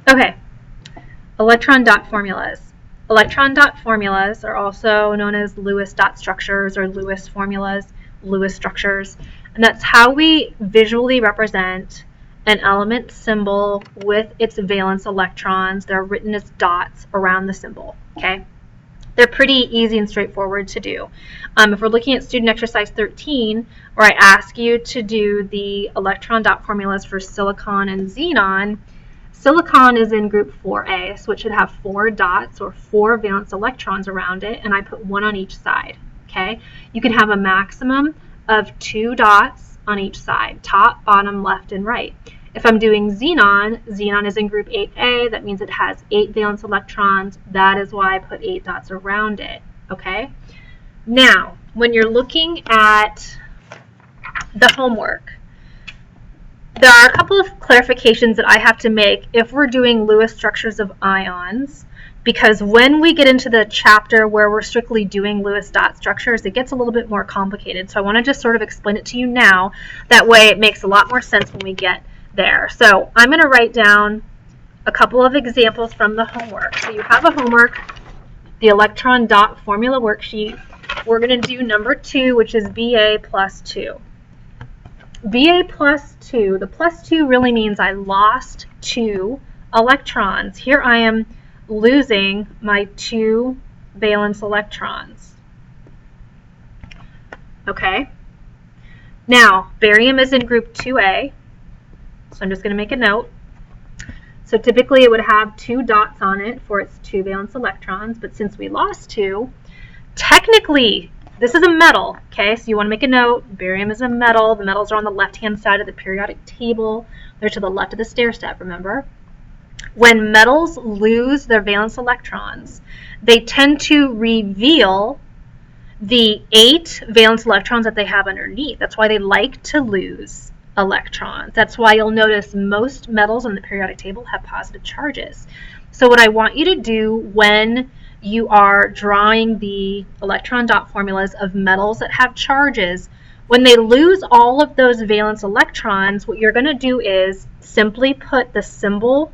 Okay, electron dot formulas. Electron dot formulas are also known as Lewis dot structures or Lewis formulas, Lewis structures, and that's how we visually represent an element symbol with its valence electrons. They're written as dots around the symbol, okay? They're pretty easy and straightforward to do. If we're looking at student exercise 13, where I ask you to do the electron dot formulas for silicon and xenon, silicon is in group 4A, so it should have 4 dots or 4 valence electrons around it, and I put 1 on each side, okay? You can have a maximum of 2 dots on each side, top, bottom, left, and right. If I'm doing xenon, xenon is in group 8A, that means it has 8 valence electrons. That is why I put 8 dots around it, okay? Now, when you're looking at the homework, there are a couple of clarifications that I have to make if we're doing Lewis structures of ions, because when we get into the chapter where we're strictly doing Lewis dot structures, it gets a little bit more complicated. So I want to just sort of explain it to you now. That way it makes a lot more sense when we get there. So I'm going to write down a couple of examples from the homework. So you have a homework, the electron dot formula worksheet. We're going to do number 2, which is BA plus 2. BA plus 2, the plus 2 really means I lost 2 electrons. Here I am losing my 2 valence electrons. Okay. Now, barium is in group 2A, so I'm just going to make a note. So typically it would have 2 dots on it for its 2 valence electrons, but since we lost 2, technically this is a metal, okay? So you want to make a note. Barium is a metal. The metals are on the left-hand side of the periodic table. They're to the left of the stair step, remember? When metals lose their valence electrons, they tend to reveal the 8 valence electrons that they have underneath. That's why they like to lose electrons. That's why you'll notice most metals on the periodic table have positive charges. So what I want you to do when you are drawing the electron dot formulas of metals that have charges, when they lose all of those valence electrons, what you're going to do is simply put the symbol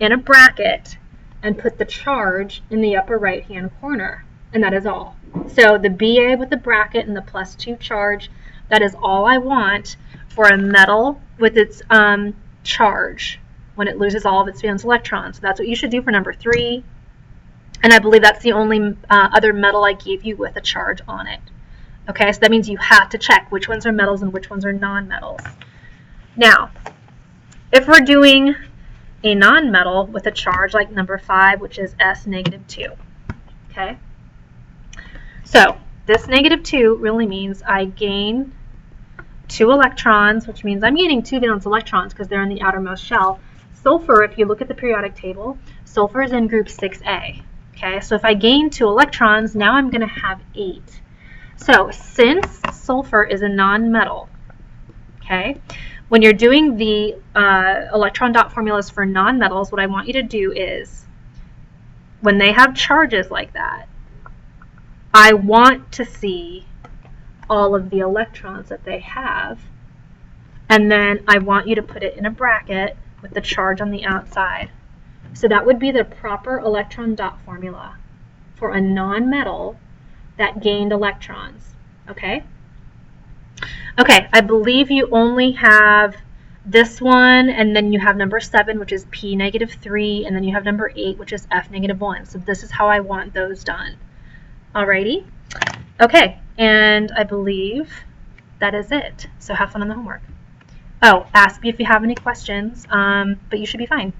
in a bracket and put the charge in the upper right hand corner, and that is all. So the BA with the bracket and the plus 2 charge, that is all I want for a metal with its charge when it loses all of its valence electrons. So that's what you should do for number 3. And I believe that's the only other metal I gave you with a charge on it. Okay, so that means you have to check which ones are metals and which ones are non-metals. Now, if we're doing a non-metal with a charge like number 5, which is S negative 2. Okay, so this negative 2 really means I gain 2 electrons, which means I'm gaining 2 valence electrons because they're in the outermost shell. Sulfur, if you look at the periodic table, sulfur is in group 6A. Okay, so if I gain 2 electrons, now I'm going to have 8. So since sulfur is a non-metal, okay, when you're doing the electron dot formulas for non-metals, what I want you to do is, when they have charges like that, I want to see all of the electrons that they have, and then I want you to put it in a bracket with the charge on the outside. So that would be the proper electron dot formula for a non-metal that gained electrons, okay? Okay, I believe you only have this one, and then you have number 7, which is P negative 3, and then you have number 8, which is F negative 1. So this is how I want those done. Alrighty? Okay, and I believe that is it. So have fun on the homework. Oh, ask me if you have any questions, but you should be fine.